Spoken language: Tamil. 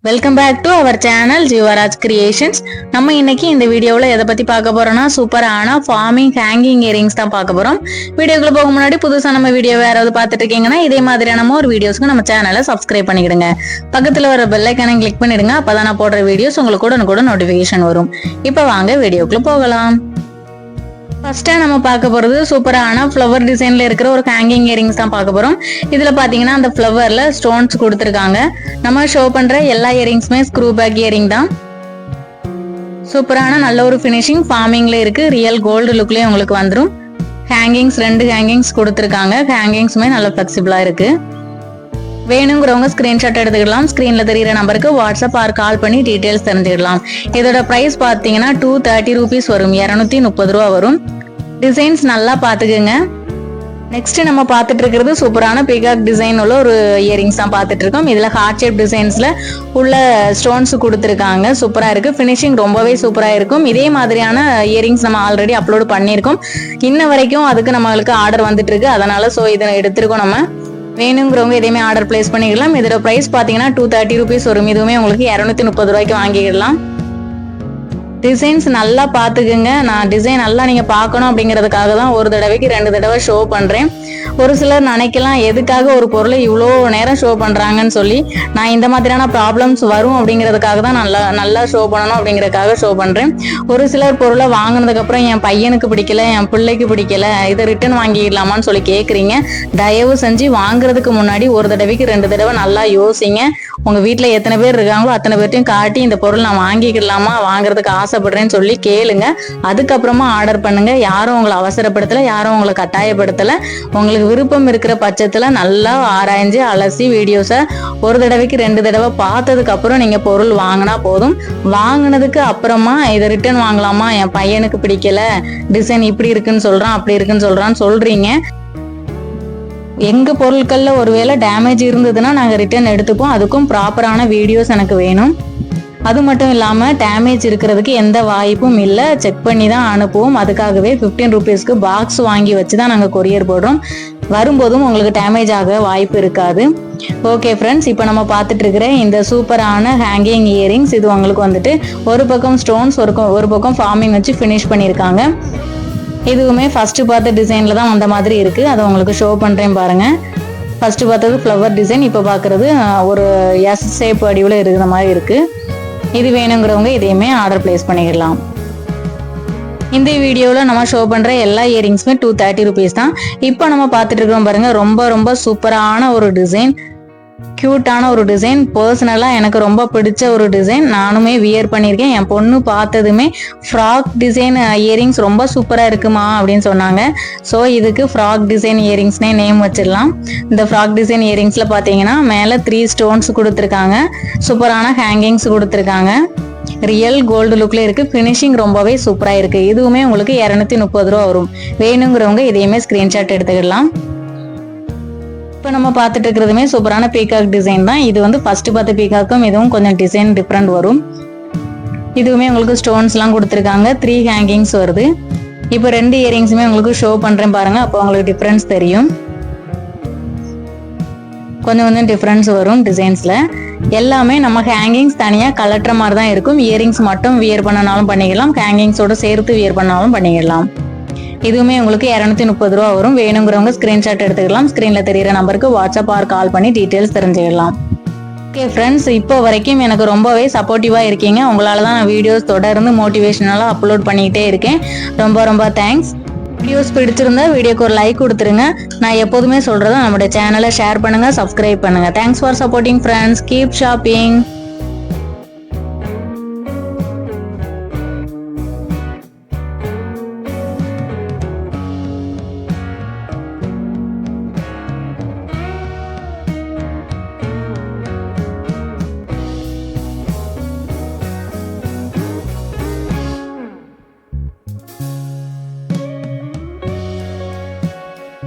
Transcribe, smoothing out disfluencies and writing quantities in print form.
Welcome back to our channel Jeevaraj creations. நம்ம இன்னைக்கு இந்த வீடியோவில் எதை பத்தி பார்க்க போறோம்னா சூப்பரான ஃபார்மிங் ஹேங்கிங் இயரிங்ஸ் தான் பார்க்க போறோம். வீடியோக்குள்ள போக முன்னாடி புதுசா நம்ம வீடியோ யாராவது பார்த்துட்டு இருக்கீங்கன்னா இதே மாதிரியான ஒரு வீடியோஸ்க்கு நம்ம சேனலை சப்ஸ்கிரைப் பண்ணிக்கிடுங்க. பக்கத்துல வர பெல் ஐக்கானை கிளிக் பண்ணிடுங்க. அப்பதான் நான் போடுற வீடியோஸ் உங்களுக்கு கூட நோட்டிபிகேஷன் வரும். இப்போ வாங்க வீடியோக்குள்ள போகலாம். ஃபர்ஸ்டா நம்ம பார்க்க போறது சூப்பரான ஃப்ளவர் டிசைன்ல இருக்கிற ஒரு ஹேங்கிங் இயரிங்ஸ் தான் பார்க்க போறோம். இதுல பாத்தீங்கன்னா அந்த ஃப்ளவர்ல ஸ்டோன்ஸ் கொடுத்துருக்காங்க. நம்ம ஷோ பண்ற எல்லா இயரிங்ஸுமே ஸ்க்ரூ பேக் இயரிங் தான். சூப்பரான நல்ல ஒரு ஃபினிஷிங் ஃபார்மிங்ல இருக்கு. ரியல் கோல்டு லுக்லயே உங்களுக்கு வந்துடும். ஹேங்கிங்ஸ் 2 ஹேங்கிங்ஸ் கொடுத்துருக்காங்க. ஹேங்கிங்ஸுமே நல்ல ஃபிளெக்சிபிளா இருக்கு. வேணுங்கிறவங்க ஸ்கிரீன்ஷாட் எடுத்துக்கலாம். ஸ்கிரீன்ல தெரியுற நம்பருக்கு வாட்ஸ்அப் ஆர் கால் பண்ணி டீடைல்ஸ் தெரிஞ்சுக்கலாம். இதோட பிரைஸ் பாத்தீங்கன்னா 230 ரூபீஸ் வரும். 230 ரூபா வரும். டிசைன்ஸ் நல்லா பாத்துக்குங்க. நெக்ஸ்ட் நம்ம பார்த்துட்டு இருக்கிறது சூப்பரான பீகாக் டிசைன் உள்ள ஒரு இயரிங்ஸ் தான் பார்த்துட்டு இருக்கோம். இதுல ஹார்ட் ஷேப் டிசைன்ஸ்ல உள்ள ஸ்டோன்ஸ் கொடுத்துருக்காங்க. சூப்பரா இருக்கு. ஃபினிஷிங் ரொம்பவே சூப்பரா இருக்கும். இதே மாதிரியான இயரிங்ஸ் நம்ம ஆல்ரெடி அப்லோட் பண்ணியிருக்கோம். இன்ன வரைக்கும் அதுக்கு நம்மளுக்கு ஆர்டர் வந்துட்டு இருக்கு. அதனால இதை எடுத்திருக்கோம். நம்ம வேணுங்கிறவங்க எதையுமே ஆர்டர் பிளேஸ் பண்ணிக்கலாம். இதோட பிரைஸ் பாத்தீங்கன்னா 230 ரூபீஸ் வரும். இதுவுமே உங்களுக்கு 230 ரூபாய்க்கு வாங்கிக்கலாம். டிசைன்ஸ் நல்லா பாத்துக்குங்க. நான் டிசைன் நல்லா நீங்க பாக்கணும் அப்படிங்கறதுக்காக தான் ஒரு தடவைக்கு 2 தடவை ஷோ பண்றேன். ஒரு சிலர் நினைக்கலாம் எதுக்காக ஒரு பொருளை இவ்வளோ நேரம் ஷோ பண்றாங்கன்னு சொல்லி. நான் இந்த மாதிரியான ப்ராப்ளம்ஸ் வரும் அப்படிங்கிறதுக்காக தான் நல்லா ஷோ பண்ணணும் அப்படிங்கறதுக்காக ஷோ பண்றேன். ஒரு சிலர் பொருளை வாங்கினதுக்கு அப்புறம் என் பையனுக்கு பிடிக்கல, என் பிள்ளைக்கு பிடிக்கல, இதை ரிட்டர்ன் வாங்கிடலாமான்னு சொல்லி கேக்குறீங்க. தயவு செஞ்சு வாங்குறதுக்கு முன்னாடி ஒரு தடவைக்கு 2 தடவை நல்லா யோசிங்க. உங்க வீட்டுல எத்தனை பேர் இருக்காங்களோ அத்தனை பேர்ட்டையும் காட்டி இந்த பொருள் நான் வாங்கிக்கலாமா, வாங்குறதுக்கு ஆசைப்படுறேன்னு சொல்லி கேளுங்க. அதுக்கப்புறமா ஆர்டர் பண்ணுங்க. யாரும் உங்களை அவசரப்படுத்தல, யாரும் உங்களை கட்டாயப்படுத்தல. உங்களுக்கு விருப்பம் இருக்கிற பட்சத்துல நல்லா ஆராய்ஞ்சு அலசி வீடியோஸை ஒரு தடவைக்கு 2 தடவை பார்த்ததுக்கு அப்புறம் நீங்க பொருள் வாங்கினா போதும். வாங்கினதுக்கு அப்புறமா இதை ரிட்டர்ன் வாங்கலாமா, என் பையனுக்கு பிடிக்கல, டிசைன் இப்படி இருக்குன்னு சொல்றான், அப்படி இருக்குன்னு சொல்றீங்க. எங்க பொருட்கள்ல ஒருவேளை டேமேஜ் இருந்ததுன்னா நாங்க ரிட்டர்ன் எடுத்துப்போம். அதுக்கும் ப்ராப்பரான வீடியோஸ் எனக்கு வேணும். அது மட்டும் இல்லாம டேமேஜ் இருக்கிறதுக்கு எந்த வாய்ப்பும் இல்லை. செக் பண்ணி தான் அனுப்புவோம். அதுக்காகவே 15 ரூபீஸ்க்கு பாக்ஸ் வாங்கி வச்சுதான் நாங்க கொரியர் போடுறோம். வரும்போதும் உங்களுக்கு டேமேஜ் ஆக வாய்ப்பு இருக்காது. ஓகே ஃப்ரெண்ட்ஸ், இப்போ நம்ம பார்த்துட்டு இருக்கிற இந்த சூப்பரான ஹேங்கிங் இயரிங்ஸ் இது உங்களுக்கு வந்துட்டு ஒரு பக்கம் ஸ்டோன்ஸ் ஒரு பக்கம் ஃபார்மிங் வச்சு ஃபினிஷ் பண்ணியிருக்காங்க. இதுவுமே ஃபர்ஸ்ட் பார்த்த டிசைன்ல தான் அந்த மாதிரி இருக்கு. அதை உங்களுக்கு ஷோ பண்றேன் பாருங்க. ஃபர்ஸ்ட் பார்த்தது ஃப்ளவர் டிசைன், இப்போ பார்க்கறது ஒரு எஸ் ஷேப் வடிவில் இருக்கிற மாதிரி இருக்கு. இது வேணுங்கிறவங்க இதையுமே ஆர்டர் பிளேஸ் பண்ணிடலாம். இந்த வீடியோவில் நம்ம ஷோ பண்ற எல்லா இயரிங்ஸுமே 230 ரூபீஸ் தான். இப்போ நம்ம பார்த்துட்டு இருக்கிறோம் பாருங்க. ரொம்ப சூப்பரான ஒரு டிசைன், கியூட்டான ஒரு டிசைன். பர்சனலா எனக்கு ரொம்ப பிடிச்ச ஒரு டிசைன். நானுமே வியர் பண்ணியிருக்கேன். என் பொண்ணு பார்த்ததுமே ஃப்ராக் டிசைன் இயரிங்ஸ் ரொம்ப சூப்பரா இருக்குமா அப்படின்னு சொன்னாங்க. ஸோ இதுக்கு ஃப்ராக் டிசைன் இயரிங்ஸ்னே நேம் வச்சிடலாம். இந்த ஃப்ராக் டிசைன் இயரிங்ஸ்ல பாத்தீங்கன்னா மேல 3 ஸ்டோன்ஸ் கொடுத்துருக்காங்க. சூப்பரான ஹேங்கிங்ஸ் கொடுத்துருக்காங்க. ரியல் கோல்டு லுக்ல இருக்கு. பினிஷிங் ரொம்பவே சூப்பரா இருக்கு. இதுவுமே உங்களுக்கு 230 ரூபா வரும். வேணுங்கிறவங்க இதையுமே ஸ்கிரீன்ஷாட் எடுத்துக்கலாம். இப்போ நம்ம பார்த்துட்டு இருக்கிறதுமே சூப்பரான பீகாக் டிசைன் தான். இது வந்து ஃபர்ஸ்ட் பார்த்த பீகாக்கும் இதுவும் கொஞ்சம் டிசைன் டிஃப்ரெண்ட் வரும். இதுவுமே உங்களுக்கு ஸ்டோன்ஸ் எல்லாம் கொடுத்துருக்காங்க. 3 ஹேங்கிங்ஸ் வருது. இப்போ 2 இயரிங்ஸுமே உங்களுக்கு ஷோ பண்றேன் பாருங்க. அப்போ உங்களுக்கு டிஃபரன்ஸ் தெரியும். கொஞ்சம் டிஃபரன்ஸ் வரும் டிசைன்ஸ்ல. எல்லாமே நம்ம ஹேங்கிங்ஸ் தனியா கலட்டுற மாதிரி தான் இருக்கும். இயரிங்ஸ் மட்டும் வியர் பண்ணனாலும் பண்ணிக்கலாம், ஹேங்கிங்ஸோட சேர்த்து வியர் பண்ணாலும் பண்ணிக்கலாம். இதுவுமே உங்களுக்கு 230 ரூபா வரும். வேணுங்கிறவங்க ஸ்கிரீன்ஷாட் எடுத்துக்கலாம். ஸ்கிரீன்ல தெரியுற நம்பருக்கு வாட்ஸ்அப் ஆர் கால் பண்ணி டீடைல்ஸ் தெரிஞ்சுக்கலாம். ஓகே ஃப்ரெண்ட்ஸ், இப்போ வரைக்கும் எனக்கு ரொம்பவே சப்போர்ட்டிவா இருக்கீங்க. உங்களால தான் நான் வீடியோஸ் தொடர்ந்து மோட்டிவேஷனலா அப்லோட் பண்ணிக்கிட்டே இருக்கேன். ரொம்ப தேங்க்ஸ். வீடியோஸ் பிடிச்சிருந்தா வீடியோக்கு ஒரு லைக் கொடுத்துருங்க. நான் எப்போதுமே சொல்றதா நம்மளுடைய சேனலை ஷேர் பண்ணுங்க, சப்ஸ்கிரைப் பண்ணுங்க. Thanks for supporting friends. Keep shopping.